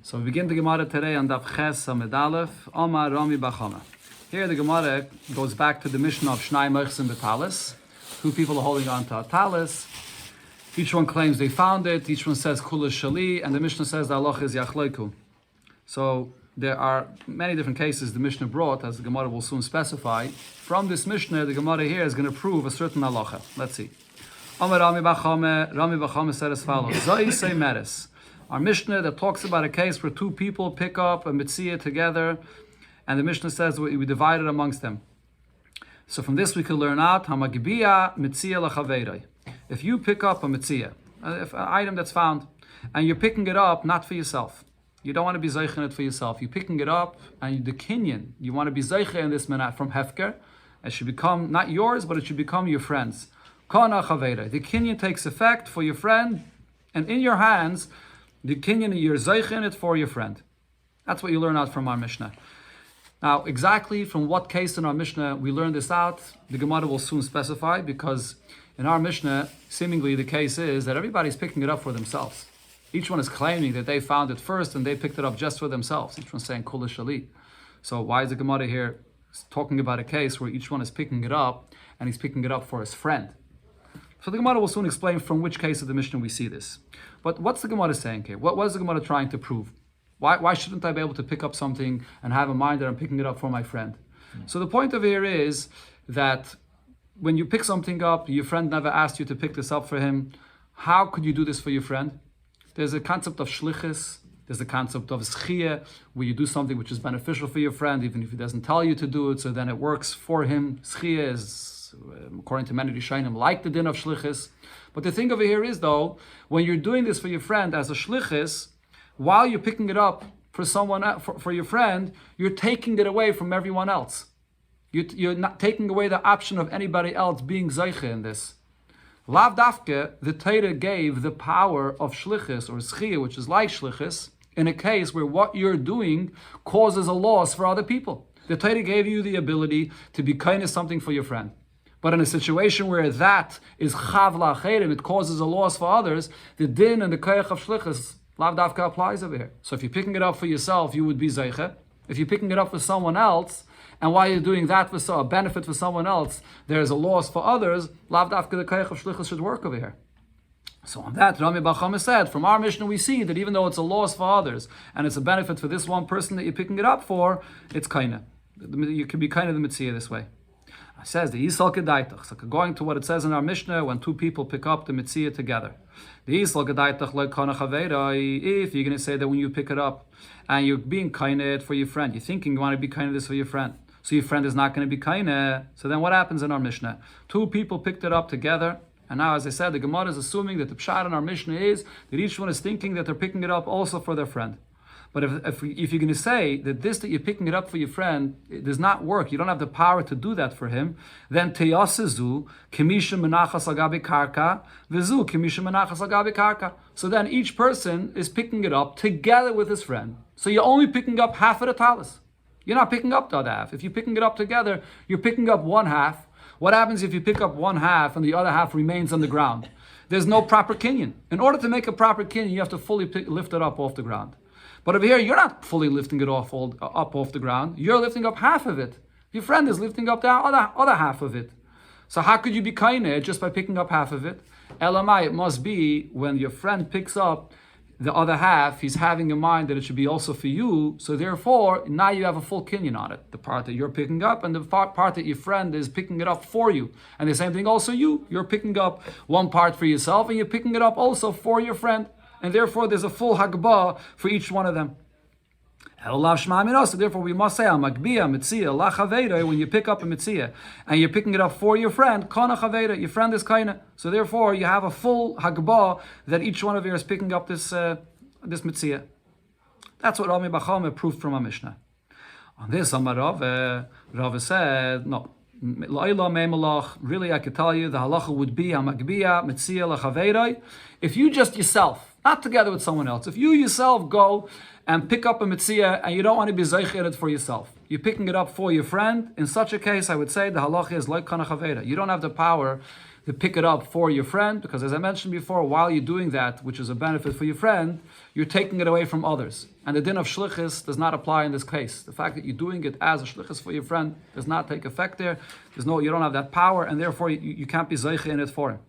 So we begin the Gemara today on Daf Ches Amud Aleph, Omar Rami Bachama. Here the Gemara goes back to the Mishnah of Shnai Mechsim B'Talis. Two people are holding on to a talis. Each one claims they found it. Each one says Kula Shali, and the Mishnah says the halacha is Yachleiku. So there are many different cases the Mishnah brought, as the Gemara will soon specify. From this Mishnah, the Gemara here is going to prove a certain halacha. Let's see. Omar Rami Bachama said as follows: Zoi say meres. Our Mishnah that talks about a case where two people pick up a Metzia together, and the Mishnah says we divide it amongst them. So from this we can learn out Hamagbiya Metzia Lachaveirei. If you pick up a Metzia, an item that's found, and you're picking it up not for yourself, you don't want to be zeichen it for yourself. You're picking it up, and the kinyan, you want to be zeichen in this minat from hefker. It should become not yours, but it should become your friend's. Kana Chaveirei. The kinyan takes effect for your friend, and in your hands, the kinyan, you're zeichen it for your friend. That's what you learn out from our Mishnah. Now, exactly from what case in our Mishnah we learn this out, the Gemara will soon specify, because in our Mishnah, seemingly the case is that everybody's picking it up for themselves. Each one is claiming that they found it first and they picked it up just for themselves. Each one's saying Kula Shali. So why is the Gemara here talking about a case where each one is picking it up and he's picking it up for his friend? So the Gemara will soon explain from which case of the Mishnah we see this. But what's the Gemara saying here? What was the Gemara trying to prove? Why shouldn't I be able to pick up something and have in mind that I'm picking it up for my friend? So the point of here is that when you pick something up, your friend never asked you to pick this up for him. How could you do this for your friend? There's a concept of shlichus. There's a concept of schia, where you do something which is beneficial for your friend, even if he doesn't tell you to do it, so then it works for him. Schia is, according to many Rishonim, like the din of shlichus. But the thing over here is, though, when you're doing this for your friend as a shlichus, while you're picking it up for someone, for your friend, you're taking it away from everyone else. You're not taking away the option of anybody else being zeiche in this. Lav dafke, the Torah gave the power of shlichus or schia, which is like shlichus, in a case where what you're doing causes a loss for other people. The Torah gave you the ability to be kind of something for your friend. But in a situation where that is chav la'acherim, it causes a loss for others, the din and the koyach of shlichus Lav Davka applies over here. So if you're picking it up for yourself, you would be zeiche. If you're picking it up for someone else, and while you're doing that for a benefit for someone else, there is a loss for others, Lav Davka the koyach of shlichus should work over here. So on that, Rami Bachama said, from our Mishnah we see that even though it's a loss for others, and it's a benefit for this one person that you're picking it up for, it's kaina. You can be kind of the Metzia this way. It says the Yisal Kedaitach. So going to what it says in our Mishnah, when two people pick up the Metzia together. The Yisal Kedaitach like Kana Chaveirei. If you're going to say that when you pick it up and you're being kind for your friend, you're thinking you want to be kind of this for your friend, so your friend is not going to be kind. So then what happens in our Mishnah? Two people picked it up together, and now, as I said, the Gemara is assuming that the pshat in our Mishnah is that each one is thinking that they're picking it up also for their friend. But if you're going to say that this that you're picking it up for your friend, it does not work, you don't have the power to do that for him, then teyasezu kimisha menachas agabi karka v'zu kimisha menachas agabi karka. So then each person is picking it up together with his friend. So you're only picking up half of the talis. You're not picking up the other half. If you're picking it up together, you're picking up one half. What happens if you pick up one half and the other half remains on the ground? There's no proper kinyan. In order to make a proper kinyan, you have to fully lift it up off the ground. But over here, you're not fully lifting it up off the ground. You're lifting up half of it. Your friend is lifting up the other half of it. So how could you be kaineh just by picking up half of it? Elamai, it must be when your friend picks up the other half, he's having in mind that it should be also for you. So therefore, now you have a full kinyan on it. The part that you're picking up and the part that your friend is picking it up for you. And the same thing also you're picking up one part for yourself and you're picking it up also for your friend. And therefore, there's a full hagbah for each one of them. So therefore, we must say, when you pick up a Metzia and you're picking it up for your friend, kana chaveira, your friend is kaina. So therefore, you have a full hagbah that each one of you is picking up this Metzia. That's what Rami Bachama proved from a Mishnah. On this, Rav said, no. Really, I could tell you the halacha would be hamagbiya metzia lachaveirei. If you just yourself, not together with someone else, if you yourself go and pick up a metzia and you don't want to be zeicher in it for yourself, you're picking it up for your friend. In such a case, I would say the halacha is like kana chaveira. You don't have the power to pick it up for your friend, because as I mentioned before, while you're doing that, which is a benefit for your friend, you're taking it away from others. And the din of shlichus does not apply in this case. The fact that you're doing it as a shlichus for your friend does not take effect there. You don't have that power, and therefore you can't be zeiche in it for him.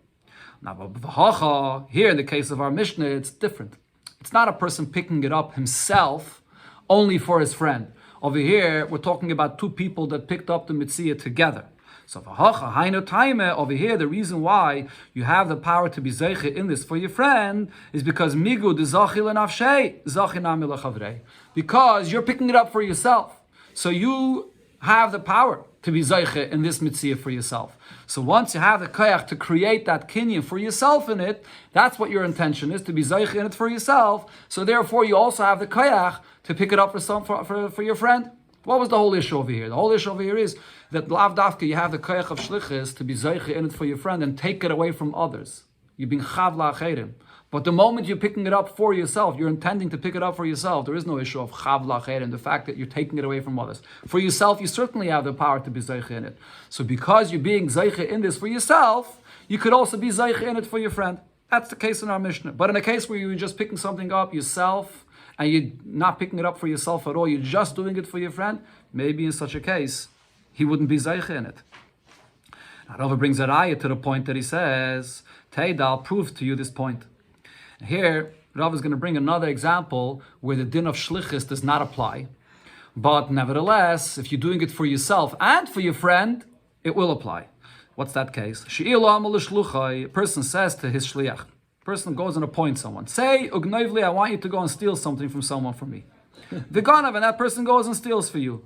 Now, but here in the case of our Mishnah, it's different. It's not a person picking it up himself only for his friend. Over here, we're talking about two people that picked up the Metzia together. So over here, the reason why you have the power to be zeiche in this for your friend is because migu de zachil nafshei zachinami lechavrei. Because you're picking it up for yourself, so you have the power to be zeiche in this mitzvah for yourself. So once you have the koyach to create that kinyan for yourself in it, that's what your intention is, to be zeiche in it for yourself. So therefore, you also have the koyach to pick it up for your friend. What was the whole issue over here? The whole issue over here is that lav dafka, you have the koyach of shlichus to be zeiche in it for your friend and take it away from others. You're being chav la'acherim. But the moment you're picking it up for yourself, you're intending to pick it up for yourself, there is no issue of chav la'acherim, the fact that you're taking it away from others. For yourself, you certainly have the power to be zeiche in it. So because you're being zeiche in this for yourself, you could also be zeiche in it for your friend. That's the case in our Mishnah. But in a case where you're just picking something up yourself, and you're not picking it up for yourself at all, you're just doing it for your friend, maybe in such a case, he wouldn't be zeiche in it. Now, Rava brings a raya to the point that he says, Teida, I'll prove to you this point. Here, Rava is going to bring another example where the din of shlichus does not apply. But nevertheless, if you're doing it for yourself and for your friend, it will apply. What's that case? A person says to his shliach, person goes and appoints someone. Say, Ugnoivli, I want you to go and steal something from someone for me. The ganav, and that person goes and steals for you.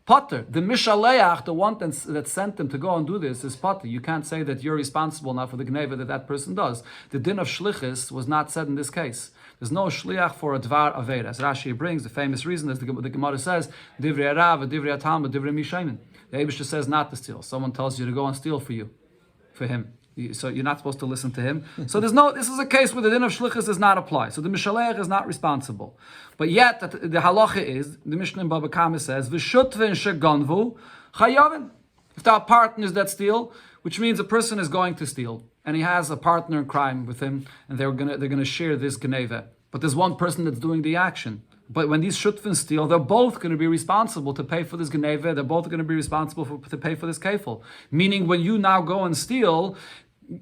Potter, the mishaleach, the one that sent them to go and do this, is potter. You can't say that you're responsible now for the gneva that person does. The din of shlichus was not said in this case. There's no shliach for a dvar aved. As Rashi brings, the famous reason is the Gemara says, divrei arav, divrei talmud, divrei mishaymin. The Eibishter says not to steal. Someone tells you to go and steal for him. So you're not supposed to listen to him. So this is a case where the din of shlichus does not apply. So the mishalech is not responsible. But yet, the halacha is, the Mishnah in Bava Metzia says, v'shutvin sheganvu chayavin. If there are partners that steal, which means a person is going to steal, and he has a partner in crime with him, and they're gonna share this geneva. But there's one person that's doing the action. But when these shutvin steal, they're both going to be responsible to pay for this geneva. They're both going to be responsible to pay for this kefil. Meaning, when you now go and steal,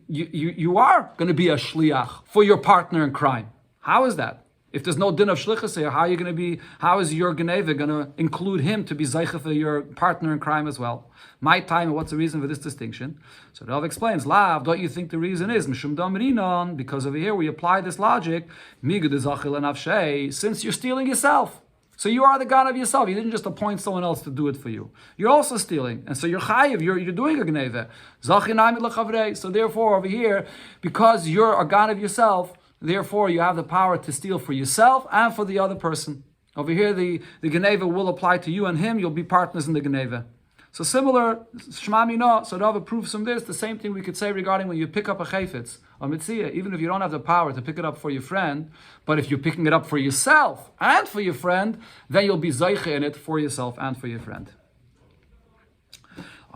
you are going to be a shliach for your partner in crime. How is that? If there's no din of shlichus here, how is your geneva going to include him to be zeicha for your partner in crime as well? My time, what's the reason for this distinction? So Rav explains, Lav, don't you think the reason is Mishum Damrinon? Because over here we apply this logic, Migud zachil nafshei, since you're stealing yourself. So you are the God of yourself. You didn't just appoint someone else to do it for you. You're also stealing. And so you're chayiv, you're doing a gneva. So therefore over here, because you're a God of yourself, therefore you have the power to steal for yourself and for the other person. Over here the gneva will apply to you and him. You'll be partners in the gneva. So similar, Shema Mina, so Rava proves from this, the same thing we could say regarding when you pick up a chayfetz, or mitzvah, even if you don't have the power to pick it up for your friend, but if you're picking it up for yourself and for your friend, then you'll be zeiche in it for yourself and for your friend.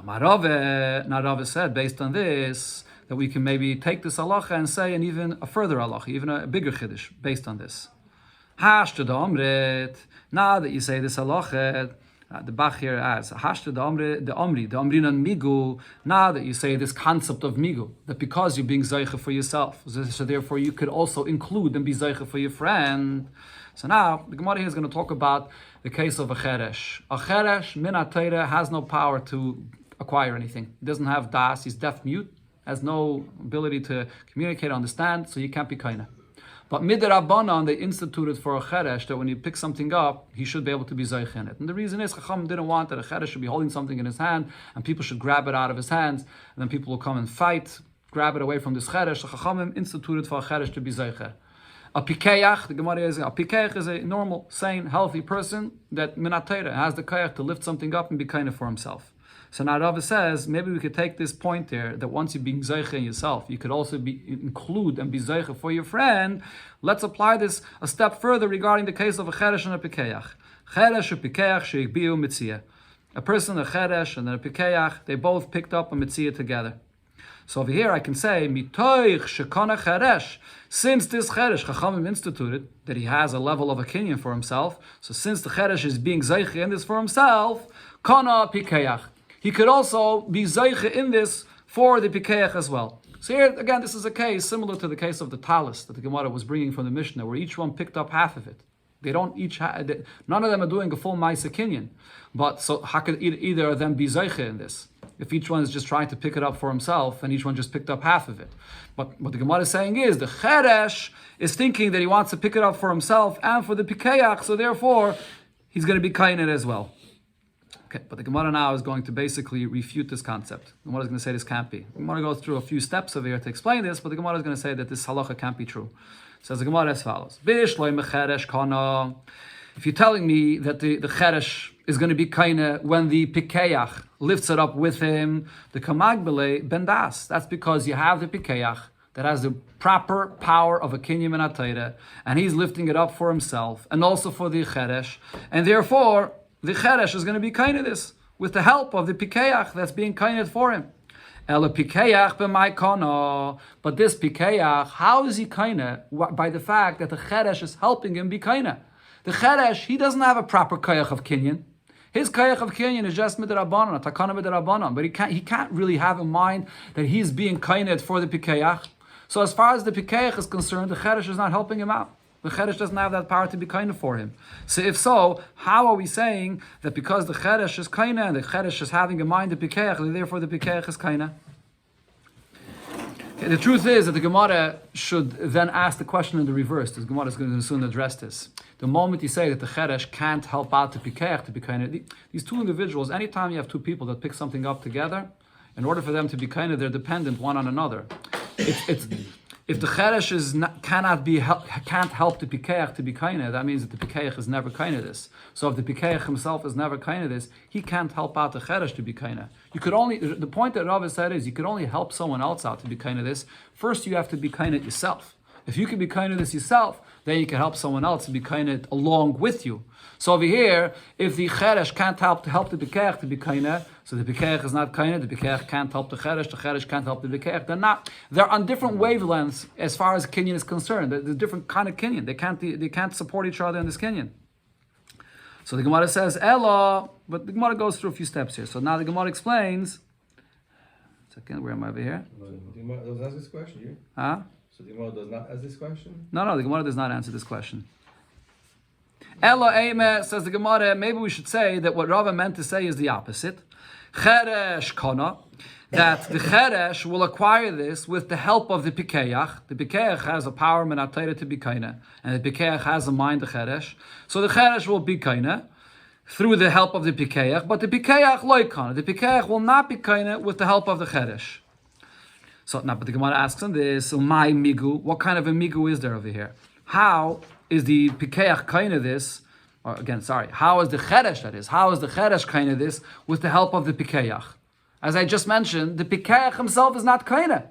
Now Rava said, based on this, that we can maybe take this halacha and say, and even a further halacha, even a bigger chiddush, based on this. Now that you say this halacha, the Bach here adds, the Amrinan Migu, now that you say this concept of Migu, that because you're being Zeicha for yourself, so therefore you could also include and be Zeicha for your friend. So now, the Gemara here is going to talk about the case of a Cheresh. A Cheresh, min ha-Torah, has no power to acquire anything. He doesn't have das, he's deaf-mute, has no ability to communicate, understand, so he can't be kaina. But midrabanan, they instituted for a cheresh that when you pick something up, he should be able to be zeich in it. And the reason is, Chacham didn't want that a cheresh should be holding something in his hand, and people should grab it out of his hands, and then people will come and fight, grab it away from this cheresh. So Chacham instituted for a cheresh to be zeicher. A pikeach, the Gemara is, a pikeach is a normal, sane, healthy person that minatayra has the kayach to lift something up and be kind of for himself. So now Rava says, maybe we could take this point there, that once you're being zeicha in yourself, you could also include and be zeicha for your friend. Let's apply this a step further regarding the case of a cheresh and a pikeach. Cheresh and pikeach sheikbiu mitzia. A person, a cheresh and a pikeach, they both picked up a mitzia together. So over here I can say, Mitoich shekana cheresh, since this cheresh, Chachamim instituted that he has a level of a kinyan for himself, so since the cheresh is being zeiche in this for himself, kana pikeach. He could also be zeiche in this for the pikeach as well. So here, again, this is a case similar to the case of the talis that the Gemara was bringing from the Mishnah, where each one picked up half of it. They don't each none of them are doing a full Maisa Kinyan. But so how could either of them be Zeiche in this? If each one is just trying to pick it up for himself and each one just picked up half of it. But what the Gemara is saying is the Cheresh is thinking that he wants to pick it up for himself and for the Pikeach, so therefore he's going to be Kainit as well. Okay, but the Gemara now is going to basically refute this concept. The Gemara is going to say this can't be. The Gemara goes through a few steps over here to explain this, but the Gemara is going to say that this halacha can't be true. Says the Gemara as follows: if you're telling me that the cheresh is going to be kaina when the pikeach lifts it up with him, the kamagbele bendas. That's because you have the pikeach that has the proper power of a kinyan and atayra, and he's lifting it up for himself and also for the cheresh, and therefore the cheresh is going to be kaina this with the help of the pikeach that's being kained for him. Ela pikeach b'may kana, but this pikeach, how is he kaina? By the fact that the cheresh is helping him be kaina. The cheresh, he doesn't have a proper kayach of kinyan. His kayach of kinyan is just midrabanan, takana midrabanan, but he can't really have in mind that he's being kained for the pikeach. So as far as the pikeach is concerned, the cheresh is not helping him out. The cheresh doesn't have that power to be kaina for him. So if so, how are we saying that because the cheresh is kaina and the cheresh is having in mind the pikeach, therefore the pikeach is kaina? Okay, the truth is that the Gemara should then ask the question in the reverse. The Gemara is going to soon address this. The moment you say that the cheresh can't help out the pikeach to be kaina, these two individuals, anytime you have two people that pick something up together, in order for them to be kaina, they're dependent one on another. If the cheresh can't help the pikeach to be kaina, that means that the pikeach is never kaina this. So if the pikeach himself is never kaina this, he can't help out the cheresh to be kaina. The point that Rav said is you could only help someone else out to be kaina this. First, you have to be kaina yourself. If you can be kaina this yourself, then you can help someone else to be kaina along with you. So over here, if the cheresh can't help the pikeach to be kaina, so the pikeach is not kaina, the pikeach can't help the cheresh can't help the pikeach. They're on different wavelengths as far as kinyan is concerned. They're different kind of kinyan. They can't support each other in this kinyan. So the Gemara says Ella, but the Gemara goes through a few steps here. So now the Gemara explains. Second, where am I over here? The Gemara doesn't ask this question, you? Huh? So the Gemara does not ask this question? No, the Gemara does not answer this question. Ella Eime, says the Gemara, maybe we should say that what Rava meant to say is the opposite. Cheresh kana, that the cheresh will acquire this with the help of the pikeach. The pikeach has a power menatayra to be kaina, and the pikeach has a mind the cheresh. So the cheresh will be kaina through the help of the pikeach, but the pikeach loy kana. The pikeach will not be kaina with the help of the cheresh. So now, but the Gemara asks on this, so my migu, what kind of a migu is there over here? How is the pikeach kaina this? Or again, sorry, how is the cheresh that is? How is the cheresh kaina this with the help of the pikeach? As I just mentioned, the pikeach himself is not kaina,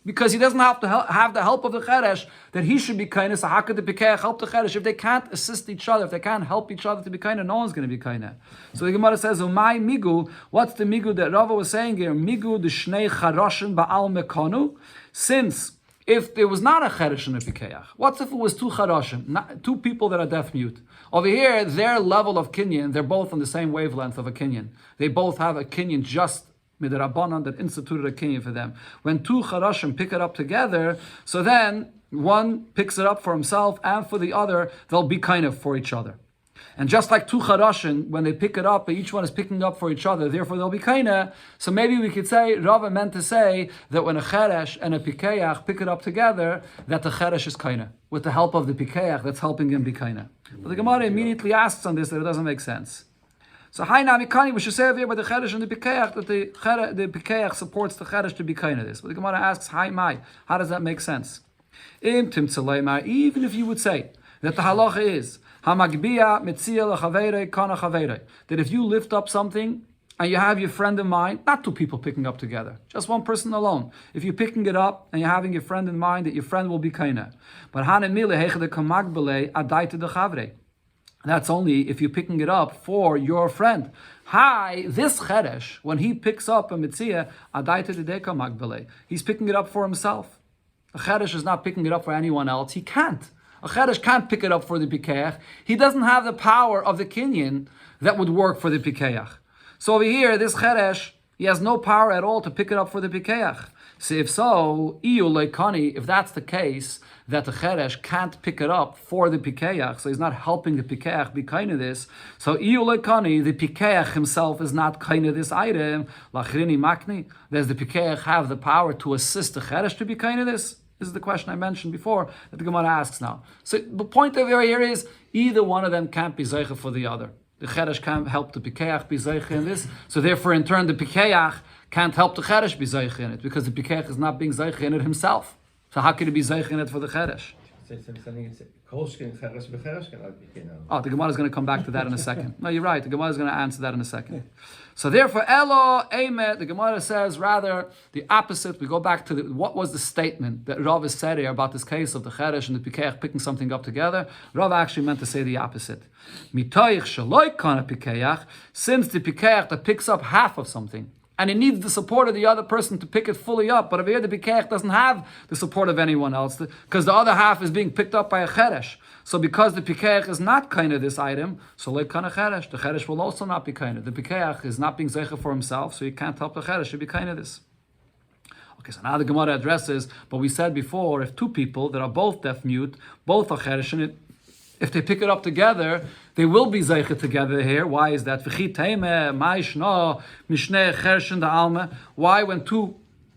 because he doesn't have to have the help of the cheresh that he should be kaina. So how could the pikeach help the cheresh if they can't assist each other, if they can't help each other to be kaina? No one's going to be kaina. So the Gemara says, "Umay migu." What's the migu that Rava was saying here? Migu the shnei charoshin ba'al mekanu. Since if there was not a cheresh and a pikeach, what if it was two charashim, two people that are deaf mute? Over here, their level of kinyan, they're both on the same wavelength of a kinyan. They both have a kinyan just midrabanan that instituted a kinyan for them. When two charashim pick it up together, so then one picks it up for himself and for the other, they'll be kind of for each other. And just like two charashim, when they pick it up, each one is picking up for each other, therefore they'll be kaina. So maybe we could say, Rava meant to say that when a cheresh and a pikeach pick it up together, that the cheresh is kaina, with the help of the pikeach that's helping him be kaina. But the Gemara immediately asks on this that it doesn't make sense. So we should say over here by the cheresh and the pikeach that the pikeach supports the cheresh to be kaina this. But the Gemara asks, how does that make sense? Even if you would say that the halacha is Bava Metzia that if you lift up something and you have your friend in mind, not two people picking up together, just one person alone. If you're picking it up and you're having your friend in mind, that your friend will be kaina. But That's only if you're picking it up for your friend. Hi, this cheresh, when he picks up a Metzia, adaita dedeka magbele, he's picking it up for himself. A cheresh is not picking it up for anyone else. He can't. A cheresh can't pick it up for the pikeach. He doesn't have the power of the kinyan that would work for the pikeach. So over here, this cheresh, he has no power at all to pick it up for the pikeach. So if so, if that's the case, that the cheresh can't pick it up for the pikeach, so he's not helping the pikeach be kind of this. So the pikeach himself is not kind of this item. Lachrini makni. Does the pikeach have the power to assist the cheresh to be kind of this? This is the question I mentioned before that the Gemara asks now. So the point over here is either one of them can't be zeicha for the other. The cheresh can't help the pikeach be zeicha in this. So therefore, in turn, the pikeach can't help the cheresh be zeicha in it because the pikeach is not being zeicha in it himself. So how could it be zeicha in it for the cheresh? Oh, the Gemara is going to come back to that in a second. No, you're right. The Gemara is going to answer that in a second. So therefore, Elo, Emet, the Gemara says rather the opposite. We go back to what was the statement that Rav said here about this case of the cheresh and the pikeach picking something up together. Rav actually meant to say the opposite. Mitoich shaloi kana pikeach, since the pikeach that picks up half of something, and it needs the support of the other person to pick it fully up. But over here, the pikeach doesn't have the support of anyone else because the other half is being picked up by a cheresh. So because the pikeach is not kind of this item, so like kind of cheresh, the cheresh will also not be kind of. The pikeach is not being zeicha for himself, so you can't help the cheresh to be kind of this. Okay, so now the Gemara addresses, but we said before, if two people that are both deaf mute, both are cheresh, and if they pick it up together, they will be zeicha together here. Why is that? Why when two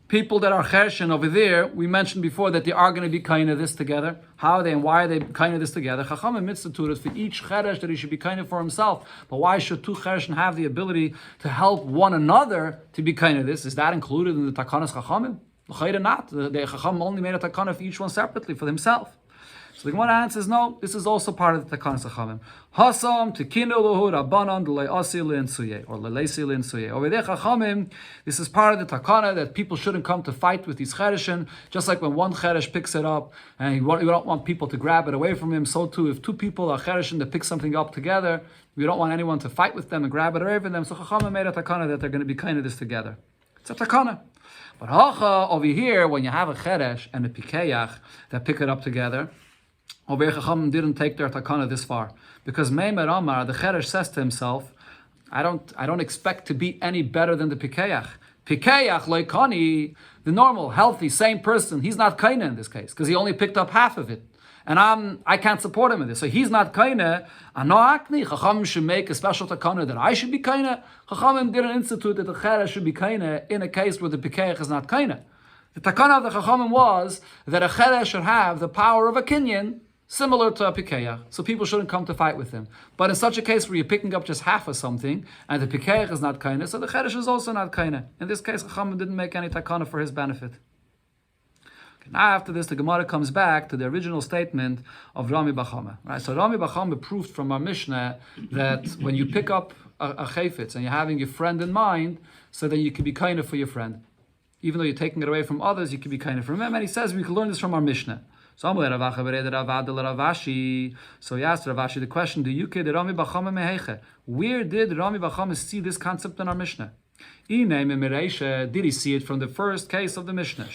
people that are chershin over there, we mentioned before that they are going to be kind of this together. How are they and why are they kind of this together? Chachamim mitzvah for each cheresh that he should be kind of for himself. But why should two chershin have the ability to help one another to be kind of this? Is that included in the takanas chachamim? Not. The chacham only made a takana for each one separately for himself. So the Gemara answers, no, this is also part of the Takanas Chachamim. Hasam tekinu lahu rabbanan d'le'asi l'insuye, or le'leisi l'insuye. Over there, Chachamim, this is part of the Takana that people shouldn't come to fight with these chereshin. Just like when one cheresh picks it up, and you don't want people to grab it away from him, so too, if two people are chereshin that pick something up together, we don't want anyone to fight with them and grab it away from them. So Chachamim made a Takana that they're going to be kind of this together. It's a Takana. But Hacha, over here, when you have a cheresh and a pikeach that pick it up together, over here, Chachamim didn't take their takana this far because Meimer Amar, the cheresh, says to himself, "I don't expect to be any better than the pikeach. Pikeach loikani, the normal, healthy, same person. He's not kaina in this case because he only picked up half of it, and I can't support him in this. So he's not kaina. Anoakni, Chachamim should make a special takana that I should be kaina. Chachamim didn't institute that the cheresh should be kaina in a case where the pikeach is not kaina. The takana of the Chachamim was that a cheresh should have the power of a kinyan, similar to a pikeach, so people shouldn't come to fight with him. But in such a case where you're picking up just half of something, and the pikeach is not kaina, so the cheresh is also not kaina. In this case, Chachamim didn't make any takana for his benefit. Okay, now after this, the Gemara comes back to the original statement of Rami Bachama. Right? So Rami Bachama proved from our Mishnah that when you pick up a chayfetz and you're having your friend in mind, so that you can be kaina for your friend. Even though you're taking it away from others, you can be kaina for him. And he says we can learn this from our Mishnah. So he asked Ravashi the question, where did Rami Bachama see this concept in our Mishnah? Did he see it from the first case of the Mishnah?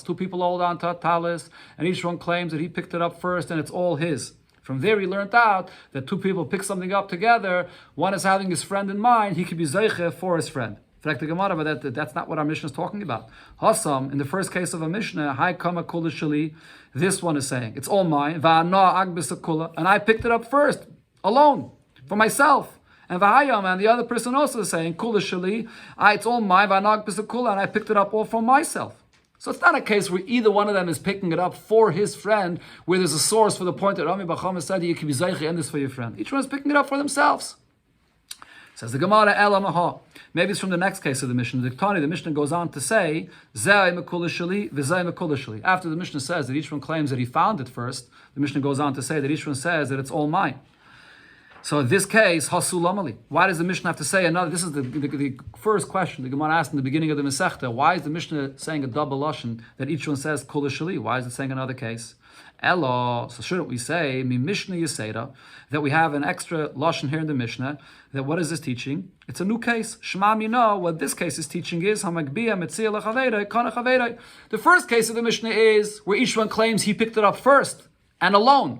Two people hold on to a talis, and each one claims that he picked it up first and it's all his. From there, he learned out that two people pick something up together. One is having his friend in mind. He could be zeiche for his friend. But that's not what our Mishnah is talking about. Hassam, in the first case of a Mishnah, Hai Kama Kula Shali, this one is saying, it's all mine, and I picked it up first, alone, for myself. And Vahayam, and the other person also is saying, Kula Shali, it's all mine, and I picked it up all for myself. So it's not a case where either one of them is picking it up for his friend, where there's a source for the point that Rami Bachama said you can be zeiche and this for your friend. Each one is picking it up for themselves. Says the Gemara Elamaha. Maybe it's from the next case of the Mishnah. The Mishnah goes on to say, After the Mishnah says that each one claims that he found it first, the Mishnah goes on to say that each one says that it's all mine. So in this case, Hasulamali. Why does the Mishnah have to say another? This is the first question the Gemara asked in the beginning of the Masechta. Why is the Mishnah saying a double lashon that each one says Kula Shali? Why is it saying another case? Elo, so shouldn't we say, mi Mishnah Yisera, that we have an extra lashon here in the Mishnah, that what is this teaching? It's a new case. Shema Mino, what this case is teaching is, Hamagbia Metzia Lechaveirei, Kana Chaveirei. The first case of the Mishnah is where each one claims he picked it up first and alone.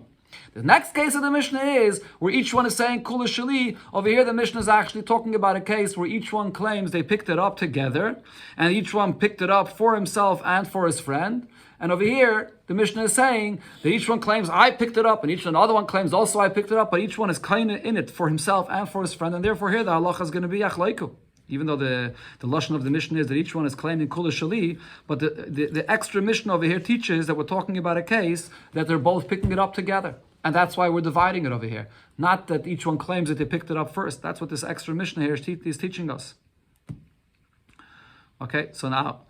The next case of the Mishnah is where each one is saying Kula Shali. Over here, the Mishnah is actually talking about a case where each one claims they picked it up together, and each one picked it up for himself and for his friend. And over here, the Mishnah is saying that each one claims I picked it up, and another one claims also I picked it up, but each one is kind of in it for himself and for his friend, and therefore here the halacha is going to be achlaiku. Even though the lashon of the Mishnah is that each one is claiming kula shali, but the extra Mishnah over here teaches that we're talking about a case that they're both picking it up together. And that's why we're dividing it over here. Not that each one claims that they picked it up first. That's what this extra Mishnah here is teaching us. Okay, so now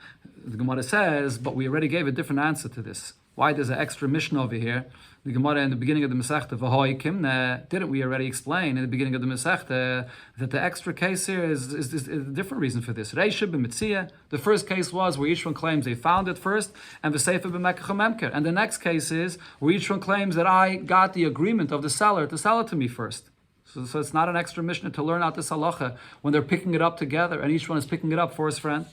the Gemara says, but we already gave a different answer to this. Why there's an extra Mishnah over here? The Gemara in the beginning of the Masechta, V'hoi Kimne, didn't we already explain in the beginning of the Masechta that the extra case here is a different reason for this? Reisha b'Metzia, the first case was where each one claims they found it first, and V'seifa b'Mekach Memker. And the next case is where each one claims that I got the agreement of the seller to sell it to me first. So it's not an extra Mishnah to learn out this halacha when they're picking it up together, and each one is picking it up for his friend.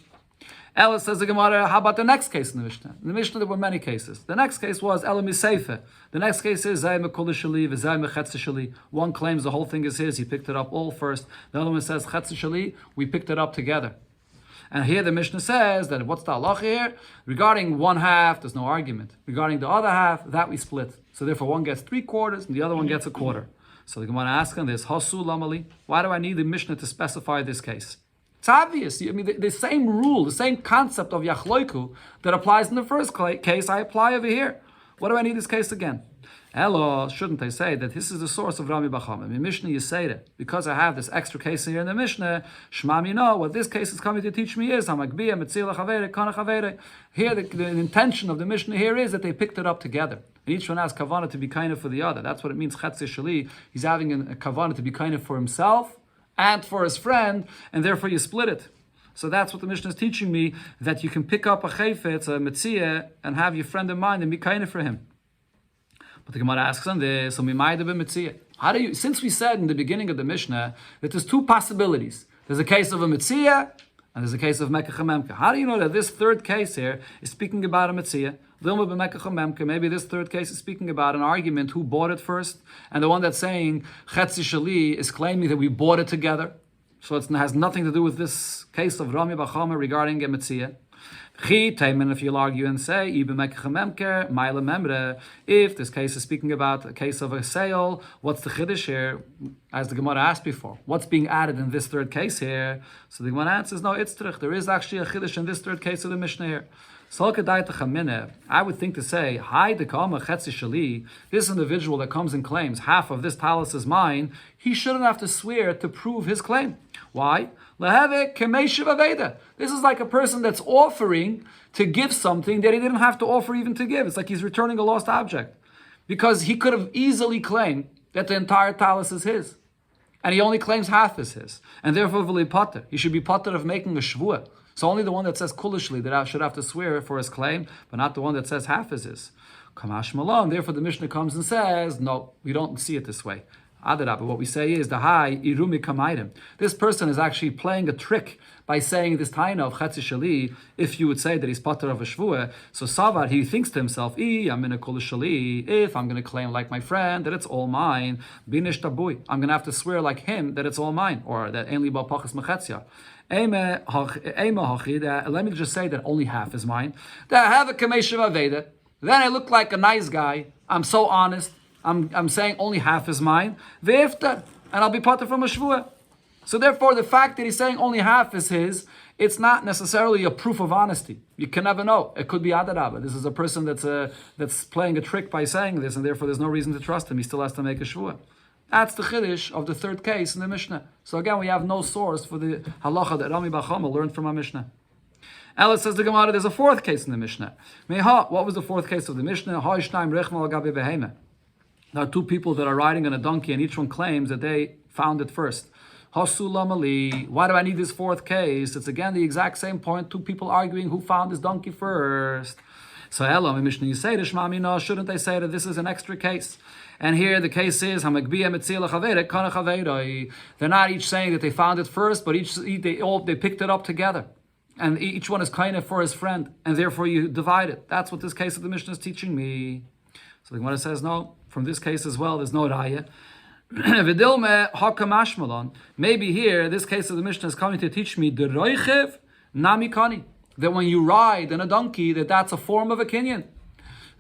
Ella says the Gemara, how about the next case in the Mishnah? In the Mishnah there were many cases. The next case was Ela Miseife. The next case is Zay Mekula Shali, V'Zay Mechetze Shali. One claims the whole thing is his, he picked it up all first. The other one says Chetze Shali, we picked it up together. And here the Mishnah says that what's the halacha here? Regarding one half, there's no argument. Regarding the other half, that we split. So therefore one gets 3/4 and the other one gets 1/4. So the Gemara asks on this, Hasu Lamali, why do I need the Mishnah to specify this case? It's obvious. I mean, the same rule, the same concept of Yachloiku that applies in the first case, I apply over here. What do I need this case again? Hello, shouldn't I say that this is the source of Rami Bacham? In Mishnah, you say that because I have this extra case here in the Mishnah, Shema Mino, what this case is coming to teach me is Hamagbia Metzia Lechaveirei, Kana Chaveirei. Here, the intention of the Mishnah here is that they picked it up together. And each one has kavanah to be kind of for the other. That's what it means, Chetze Shali. He's having a kavanah to be kind of for himself and for his friend, and therefore you split it. So that's what the Mishnah is teaching me, that you can pick up a chayfetz, a metzia, and have your friend in mind and be kind of for him. But the Gemara asks on this, how do you, since we said in the beginning of the Mishnah that there's two possibilities. There's a case of a metzia, and there's a case of mekach memka. How do you know that this third case here is speaking about a metzia? Maybe this third case is speaking about an argument who bought it first, and the one that's saying Chetzi Shali is claiming that we bought it together. So it has nothing to do with this case of Rami Bachama regarding a Metzia. If you'll argue and say, if this case is speaking about a case of a sale, what's the chiddush here? As the Gemara asked before, what's being added in this third case here? So the Gemara answers, no, it's trich. There is actually a chiddush in this third case of the Mishnah here. I would think to say, this individual that comes and claims half of this talus is mine, he shouldn't have to swear to prove his claim. Why? This is like a person that's offering to give something that he didn't have to offer even to give. It's like he's returning a lost object. Because he could have easily claimed that the entire talus is his. And he only claims half is his. And therefore, he should be pater of making a shvuah. So only the one that says kulishli that should have to swear for his claim, but not the one that says half is his. Kamash malon. Therefore, the Mishnah comes and says, no, we don't see it this way. Adarab, what we say is the high irumi kamaidim. This person is actually playing a trick by saying this taina of chetzi shali. If you would say that he's pater of a shvuah, so savar, he thinks to himself, I'm in a kol shali. If I'm going to claim like my friend that it's all mine, binish tabui, I'm going to have to swear like him that it's all mine, or that ainli ba pachas mechetzia. Let me just say that only half is mine. That I have a kameshav aveda. Then I look like a nice guy. I'm so honest. I'm saying only half is mine. Ve'iftar, and I'll be pater from a shvuah. So therefore, the fact that he's saying only half is his, it's not necessarily a proof of honesty. You can never know. It could be adarabah. This is a person that's playing a trick by saying this, and therefore there's no reason to trust him. He still has to make a shvuah. That's the chiddush of the third case in the Mishnah. So again, we have no source for the halacha that Rami Bachama learned from our Mishnah. Ella says the Gemara, there's a fourth case in the Mishnah. What was the fourth case of the Mishnah? There are two people that are riding on a donkey, and each one claims that they found it first. Hasulamali. Why do I need this fourth case? It's again the exact same point. Two people arguing who found this donkey first. So Elam and Mishnah Yisei Shema Mina, shouldn't they say that this is an extra case? And here the case is Hamagbiya Metzia Lechavera Kana Chavera. They're not each saying that they found it first, but they picked it up together. And each one is kind of for his friend, and therefore you divide it. That's what this case of the Mishnah is teaching me. So the Gemara says, no, from this case as well, there's no raya. Maybe here, this case of the Mishnah is coming to teach me the roichev namikani, that when you ride on a donkey, that's a form of a kinyan.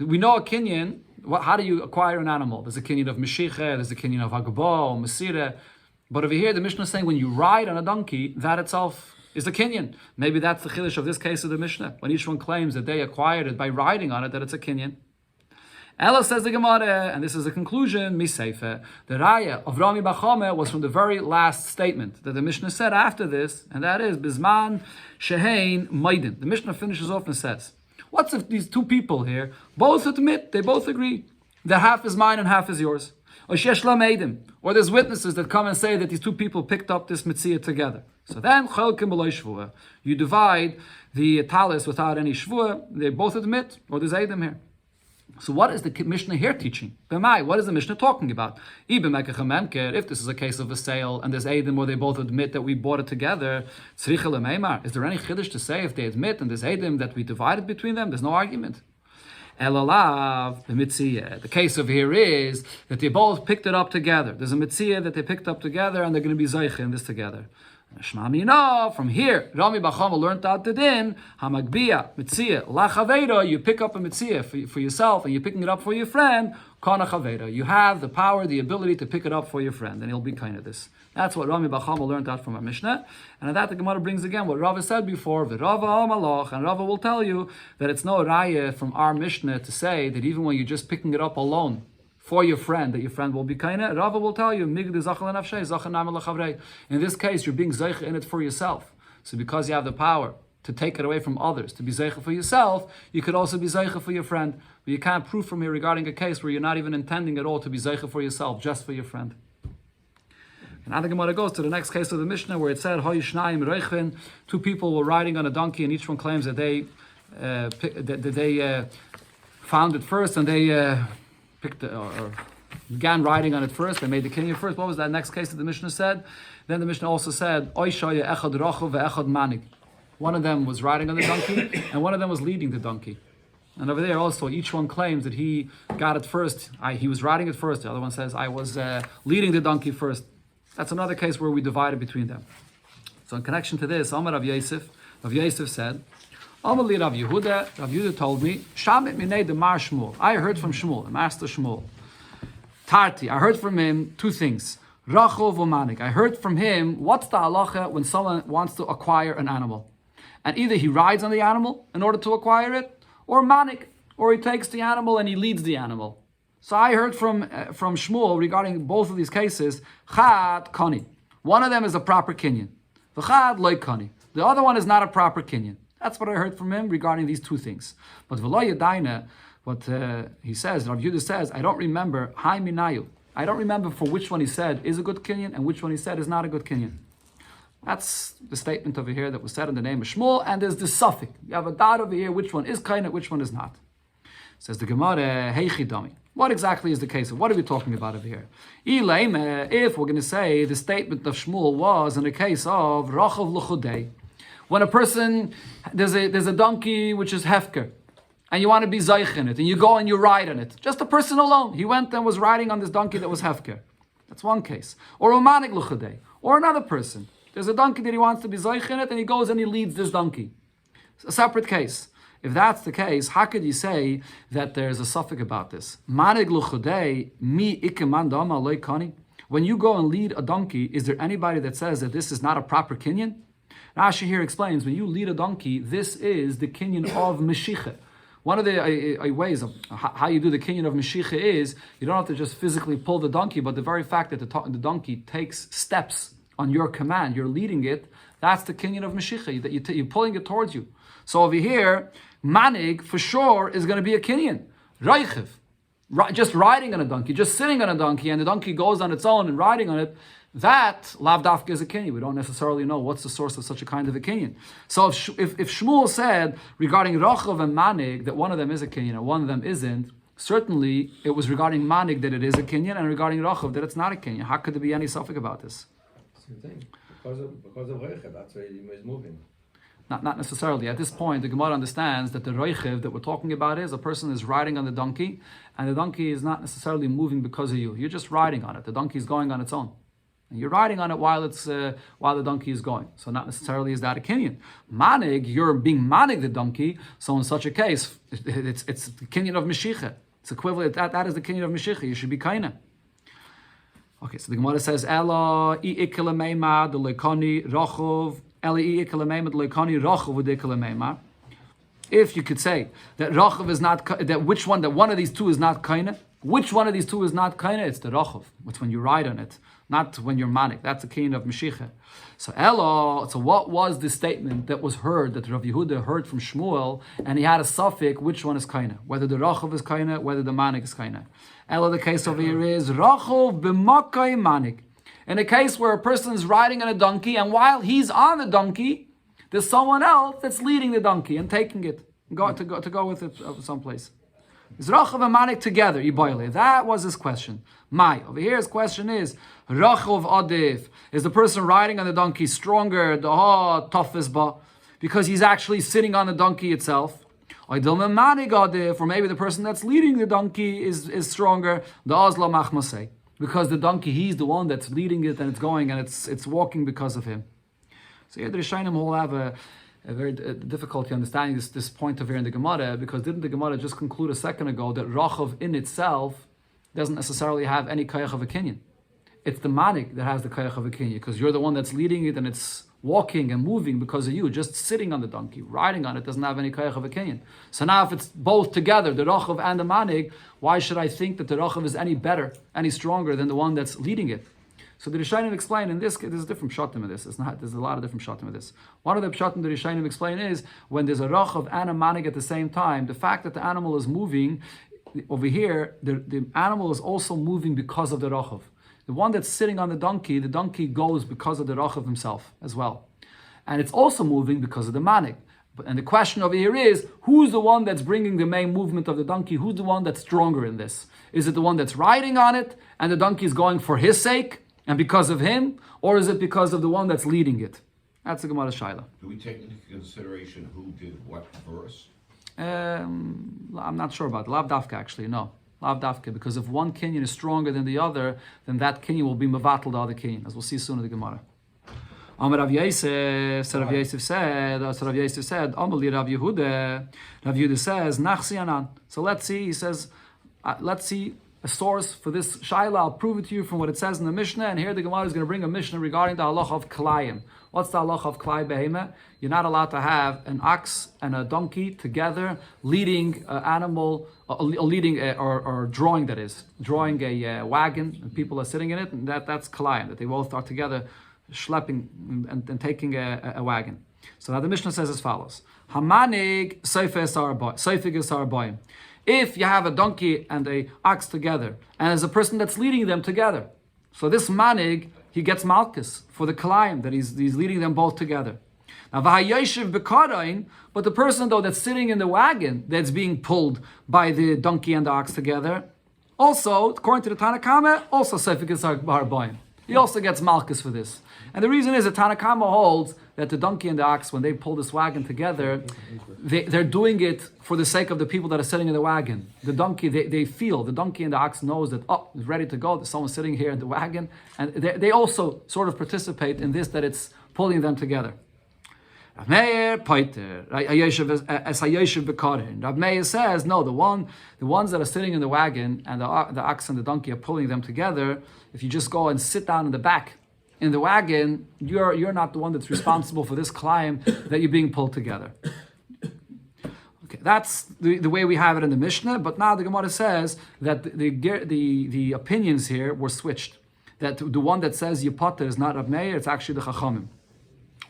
We know a kinyan. How do you acquire an animal? There's a kinyan of Meshicha, there's a kinyan of Hagabo, Mesira. But over here, the Mishnah is saying when you ride on a donkey, that itself is a kinyan. Maybe that's the chiddush of this case of the Mishnah, when each one claims that they acquired it by riding on it, that it's a kinyan. Ella says the Gemara, and this is the conclusion, Miseife. The raya of Rami Bachame was from the very last statement that the Mishnah said after this, and that is, Bizman Shehein Maiden. The Mishnah finishes off and says, what's if these two people here both admit, they both agree, that half is mine and half is yours? Or Sheshla Maidim, or there's witnesses that come and say that these two people picked up this Metzia together. So then, you divide the talis without any shvua, they both admit, or there's Eidim here. So what is the Mishnah here teaching? What is the Mishnah talking about? If this is a case of a sale and there's Eidim where they both admit that we bought it together, is there any chiddush to say if they admit and there's Eidim that we divided between them? There's no argument. Elalav, the Metzia. The case over here is that they both picked it up together. There's a Metzia that they picked up together and they're going to be Zeicha in this together. From here, Rami Bachama learned out the din, Hamagbiya, Metzia, La Chaveda, you pick up a Metzia for yourself and you're picking it up for your friend, Kana Chaveda. You have the power, the ability to pick it up for your friend, and he'll be kind of this. That's what Rami Bachama learned out from our Mishnah. And that the Gemara brings again what Rava said before, Rava Malach, and Rava will tell you that it's no raya from our Mishnah to say that even when you're just picking it up alone, for your friend, that your friend will be kaina. Rava will tell you, in this case, you're being zeicha in it for yourself. So because you have the power to take it away from others, to be zeicha for yourself, you could also be zeicha for your friend. But you can't prove from here regarding a case where you're not even intending at all to be zeicha for yourself, just for your friend. And now the Gemara goes to the next case of the Mishnah where it said, two people were riding on a donkey and each one claims that they found it first and they began riding on it first. They made the kinyan first. What was that next case that the Mishnah said? Then the Mishnah also said, one of them was riding on the donkey, and one of them was leading the donkey. And over there also, each one claims that he got it first. He was riding it first. The other one says, I was leading the donkey first. That's another case where we divided between them. So in connection to this, Amar Rav Yosef said, Rav Yehuda told me, Shamit minei demar Shmuel. I heard from Shmuel, the master Shmuel. Tarti, I heard from him two things. Rachov umanik. I heard from him, what's the halacha when someone wants to acquire an animal? And either he rides on the animal in order to acquire it, or manik, or he takes the animal and he leads the animal. So I heard from Shmuel regarding both of these cases, Chad Kani. One of them is a proper kinyan. V'chad loy Kani. The other one is not a proper kinyan. That's what I heard from him regarding these two things. But V'lo Yadaina, what he says, Rav Yehuda says, I don't remember, Hai Minayu. I don't remember for which one he said is a good kinyan and which one he said is not a good kinyan. That's the statement over here that was said in the name of Shmuel, and there's the suffix. You have a dot over here, which one is kind, which one is not. Says the Gemara, Hey Chidami. What exactly is the case of? What are we talking about over here? If we're going to say the statement of Shmuel was in the case of Rachav L'chudei, when a person, there's a donkey which is hefker, and you want to be zaych in it, and you go and you ride on it. Just a person alone. He went and was riding on this donkey that was hefker. That's one case. Or umanik l'chudei, or another person. There's a donkey that he wants to be zaych in it, and he goes and he leads this donkey. It's a separate case. If that's the case, how could you say that there's a suffix about this? Manig l'chudei mi ikeman dama loy kani. When you go and lead a donkey, is there anybody that says that this is not a proper kinyan? Rashi here explains, when you lead a donkey, this is the kinyan of Meshicha. One of the ways of how you do the kinyan of Meshicha is, you don't have to just physically pull the donkey, but the very fact that the donkey takes steps on your command, you're leading it, that's the kinyan of Meshicha, that you're pulling it towards you. So over here, Manig, for sure, is going to be a kinyan. Reichiv, just riding on a donkey, just sitting on a donkey, and the donkey goes on its own and riding on it, that lav dafka is a kinyan. We don't necessarily know what's the source of such a kind of a kinyan. So if Shmuel said regarding Rachav and Manig that one of them is a kinyan and one of them isn't, certainly it was regarding Manig that it is a kinyan and regarding Rachav that it's not a kinyan. How could there be any suffix about this? Same thing. Because of Reichev, that's why he was moving. Not necessarily. At this point, the Gemara understands that the Reichev that we're talking about is a person is riding on the donkey, and the donkey is not necessarily moving because of you. You're just riding on it. The donkey is going on its own. And you're riding on it while the donkey is going. So not necessarily is that a kinyan. Manig, you're being manig the donkey. So in such a case, it's the kinyan of Meshicha. It's equivalent. That is the kinyan of Meshicha. You should be kaina. Okay, so the Gemara says, Ela I ikilameima the lekoni rachov. Ela I ikilameima the lekoni rachov udikilameima. If you could say that Rachav is not, that one of these two is not kaina, which one of these two is not kaina? It's the Rachav. It's when you ride on it, not when you're manik. That's the kinyan of Meshicha. So what was the statement that was heard, that Rav Yehuda heard from Shmuel, and he had a suffix, which one is kaina? Whether the Rachav is kaina, whether the manik is kaina. Ela, the case over here is Rachav b'makai manik. In a case where a person is riding on a donkey, and while he's on the donkey, there's someone else that's leading the donkey and taking it, to go with it someplace. Is Rachav and Manik together? That was his question. Over here his question is, Rachav Adif, is the person riding on the donkey stronger, because he's actually sitting on the donkey itself? Or maybe the person that's leading the donkey is stronger, because the donkey, he's the one that's leading it and it's going and it's walking because of him. So here the Rishonim will have a very difficulty understanding this point of here in the Gemara, because didn't the Gemara just conclude a second ago that Rachav in itself doesn't necessarily have any kayach of a kinyan? It's the manik that has the kayach of a kinyan, because you're the one that's leading it and it's walking and moving because of you. Just sitting on the donkey, riding on it, doesn't have any kayach of a kinyan. So now if it's both together, the Rachav and the manik, why should I think that the Rachav is any better, any stronger than the one that's leading it? So the Rishonim explain in this, there's a different pshatim of this. There's a lot of different pshatim of this. One of the pshatim the Rishonim explain is when there's a Rachav and a manik at the same time, the fact that the animal is moving, over here, the animal is also moving because of the Rachav. The one that's sitting on the donkey goes because of the Rachav himself as well. And it's also moving because of the manik. And the question over here is, who's the one that's bringing the main movement of the donkey? Who's the one that's stronger in this? Is it the one that's riding on it and the donkey is going for his sake and because of him? Or is it because of the one that's leading it? That's the Gemara Shaila. Do we take into consideration who did what verse? I'm not sure about it. Lav dafka, actually, no. Lav dafka, because if one kinyan is stronger than the other, then that kinyan will be mevatel the other kinyan, as we'll see soon in the Gemara. Amar Rav Yosef, so Rav Yosef said, Amar Rav Yehuda. Rav Yehuda says, Nachsi anan. So let's see, he says, let's see a source for this shaila. I'll prove it to you from what it says in the Mishnah, and here the Gemara is going to bring a Mishnah regarding the halacha of klayim. What's the halacha of klay behema? You're not allowed to have an ox and a donkey together leading an animal, or drawing, that is, drawing a wagon, and people are sitting in it, and that's klayim, that they both are together schlepping and taking a wagon. So now the Mishnah says as follows: Hamanig seifes arbaim. If you have a donkey and a ox together, and there's a person that's leading them together, so this manig, he gets malchus for the kalayim, that he's leading them both together. Now, v'hayoshiv b'karain, but the person though that's sitting in the wagon that's being pulled by the donkey and the ox together, also according to the Tanakama, also seifes arbaim. He also gets malchus for this. And the reason is that Tanakama holds that the donkey and the ox, when they pull this wagon together, they're doing it for the sake of the people that are sitting in the wagon. The donkey, they feel, the donkey and the ox knows that, it's ready to go, there's someone sitting here in the wagon. And they also sort of participate in this, that it's pulling them together. Rav Meir says, no, the ones that are sitting in the wagon and the ox and the donkey are pulling them together, if you just go and sit down in the back in the wagon, you're not the one that's responsible for this climb that you're being pulled together. Okay, that's the way we have it in the Mishnah, but now the Gemara says that the opinions here were switched. That the one that says Yipata is not Rav Meir, it's actually the Chachamim.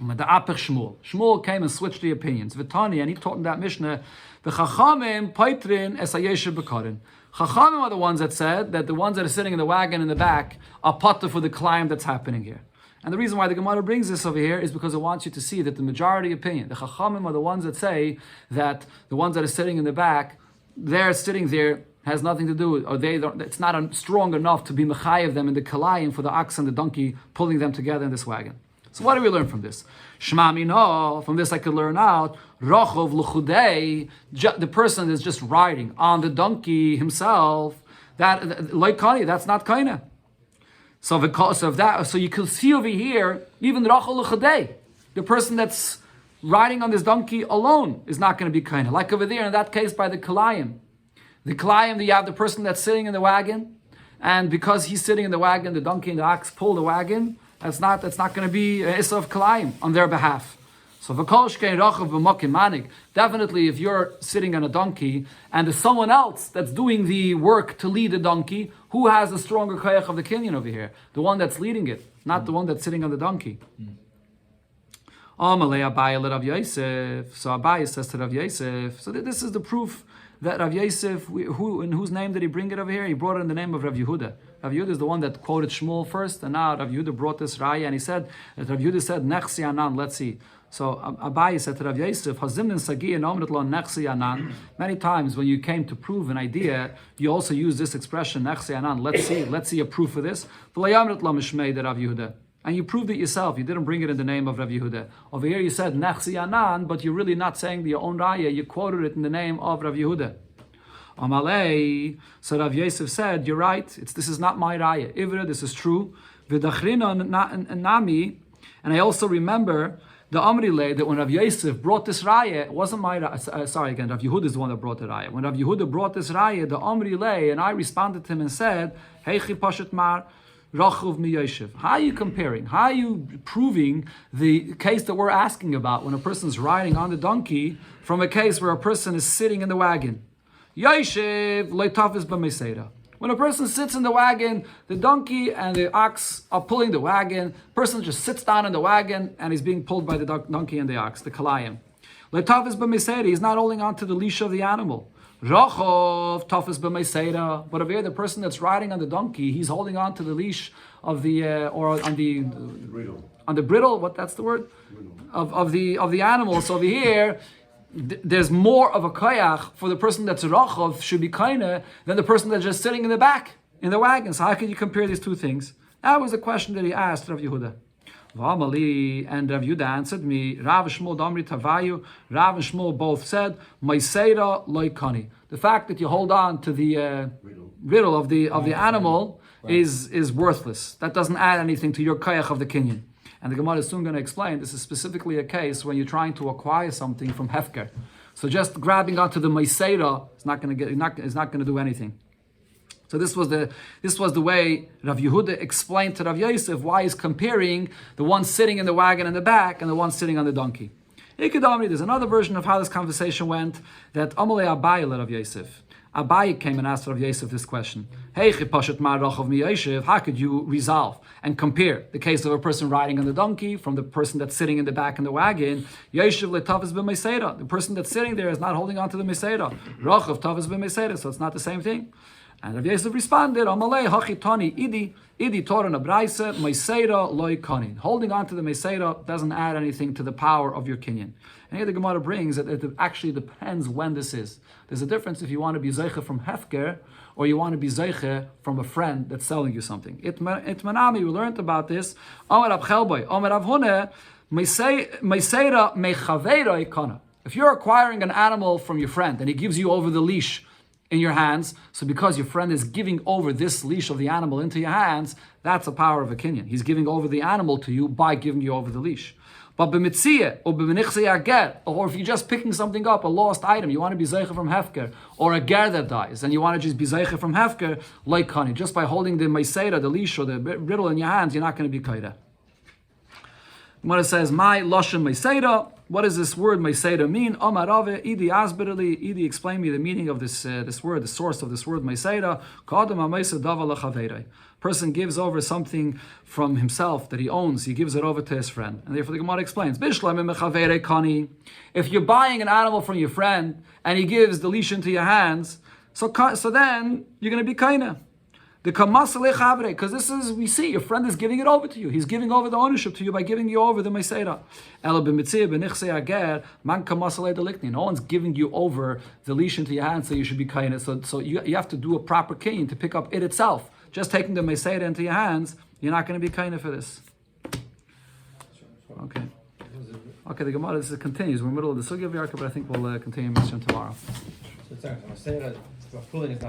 Shmuel came and switched the opinions. Vitani, and he taught in that Mishnah, the Chachamim paitrin es hayeshiv b'karin. Chachamim are the ones that said that the ones that are sitting in the wagon in the back are patur for the climb that's happening here. And the reason why the Gemara brings this over here is because it wants you to see that the majority opinion, the Chachamim are the ones that say that the ones that are sitting in the back, they're sitting there, has nothing to do with, or it's not strong enough to be mechayev them in the kalayim for the ox and the donkey pulling them together in this wagon. So what do we learn from this? Shema mino, from this I could learn out, rochov l'chudei, the person is just riding on the donkey himself, like kani, that's not kaina. So because of that, so you can see over here, even rochov l'chudei, the person that's riding on this donkey alone is not going to be kaina. Like over there, in that case, by the kalayim. The kalayim, you have the person that's sitting in the wagon, and because he's sitting in the wagon, the donkey and the ox pull the wagon. That's not going to be issa of kalayim on their behalf. So definitely, if you're sitting on a donkey and there's someone else that's doing the work to lead the donkey, who has a stronger koyach of the kinyan over here? The one that's leading it, not the one that's sitting on the donkey. Amalei Abaye let Rav Yosef. So Abaye says to Rav Yosef. So this is the proof that Rav Yosef, in whose name did he bring it over here? He brought it in the name of Rav Yehuda. Rav Yehuda is the one that quoted Shmuel first, and now Rav Yehuda brought this raya, and he said that Rav Yehuda said Nechsi Anan. Let's see. So Abaye said to Rav Yosef, Hazimnin Sagi and Omrit Lo Nechsi Anan. Many times when you came to prove an idea, you also use this expression Nechsi Anan. Let's see a proof of this. V'layamrit Lo Mishmei de Rav Yehuda. And you proved it yourself. You didn't bring it in the name of Rav Yehuda. Over here you said Nechsi Anan, but you're really not saying your own raya. You quoted it in the name of Rav Yehuda. Amalei. So Rav Yosef said, "You're right. This is not my raya. Ivra, this is true. V'dachrina nami." And I also remember the Amrile that when Rav Yosef brought this raya, it wasn't my raya. Sorry again, Rav Yehuda is the one that brought the raya. When Rav Yehuda brought this raya, the Amrile, and I responded to him and said, "Heichi pashat mar." Rachuv miyoshev. How are you comparing? How are you proving the case that we're asking about when a person's riding on the donkey from a case where a person is sitting in the wagon? Yoshev leitafis b'meseira. When a person sits in the wagon, the donkey and the ox are pulling the wagon. The person just sits down in the wagon and he's being pulled by the donkey and the ox, the kalayim. Leitafis b'meseira. He's not holding on to the leash of the animal. Rachov tafis b'meseira. But over here, the person that's riding on the donkey, he's holding on to the leash of the or on the bridle. On the bridle. What that's the word of the animal. So over here, there's more of a koyach for the person that's rachov should be kaina than the person that's just sitting in the back in the wagon. So how can you compare these two things? That was the question that he asked Rav Yehuda. V'amali, and Rav Yehuda answered me, Rav Shmuel Damri Tavayu, Rav and Shmuel both said, Maiseira loikani. The fact that you hold on to the riddle of the animal is worthless. That doesn't add anything to your koyach of the kinyan. And the Gemara is soon going to explain this is specifically a case when you're trying to acquire something from hefker. So just grabbing onto the maiseira is not going to do anything. So this was the way Rav Yehuda explained to Rav Yosef why he's comparing the one sitting in the wagon in the back and the one sitting on the donkey. There's another version of how this conversation went that Amalei Abaye let Rav Yosef. Abaye came and asked Rav Yosef this question. Hey, how could you resolve and compare the case of a person riding on the donkey from the person that's sitting in the back in the wagon? The person that's sitting there is not holding on to the meseira. Rachav tafis b'meseira, so it's not the same thing. And Rav Yosef responded, Amalei hachitani idi Torah nabraisa meseira loy kanin. Holding on to the meseira doesn't add anything to the power of your kinyan. And here the Gemara brings that it actually depends when this is. There's a difference if you want to be zeicha from hefker or you want to be zeicha from a friend that's selling you something. Itmanami, we learned about this. Omer Rav Chelboy, Omer Rav Hune, meseira mechaveira ikana. If you're acquiring an animal from your friend and he gives you over the leash in your hands, so because your friend is giving over this leash of the animal into your hands, that's the power of a kinyan. He's giving over the animal to you by giving you over the leash. But b'mitzia or b'menichzei ger, or if you're just picking something up, a lost item, you want to be zeicha from hefker, or a ger that dies, and you want to just be zeicha from hefker, like kani, just by holding the meseira, the leash or the riddle in your hands, you're not going to be kaida. Gemara says, "My lashon meseira." What does this word meseira mean? Omar Rave, Idi asberli. Idi, explain me the meaning of this word, the source of this word meseira. Kadam hameisa dava lechaveirei. Person gives over something from himself that he owns. He gives it over to his friend, and therefore the Gemara explains: Bishlam mechaveirei kani. If you're buying an animal from your friend and he gives the leash into your hands, So then you're going to be kaina. The kamasale chavre, because this is, we see, your friend is giving it over to you. He's giving over the ownership to you by giving you over the meseira. Ela b'mitzia b'nichsei ager man kamasale delikni. No one's giving you over the leash into your hand, so you should be kaina. So you have to do a proper kain to pick up it itself. Just taking the meseira into your hands, you're not going to be kaina for this. Okay. Okay, the Gemara, this continues. We're in the middle of the Sugya of Yarka, but I think we'll continue mission tomorrow. So it's not, I'm saying that pulling is not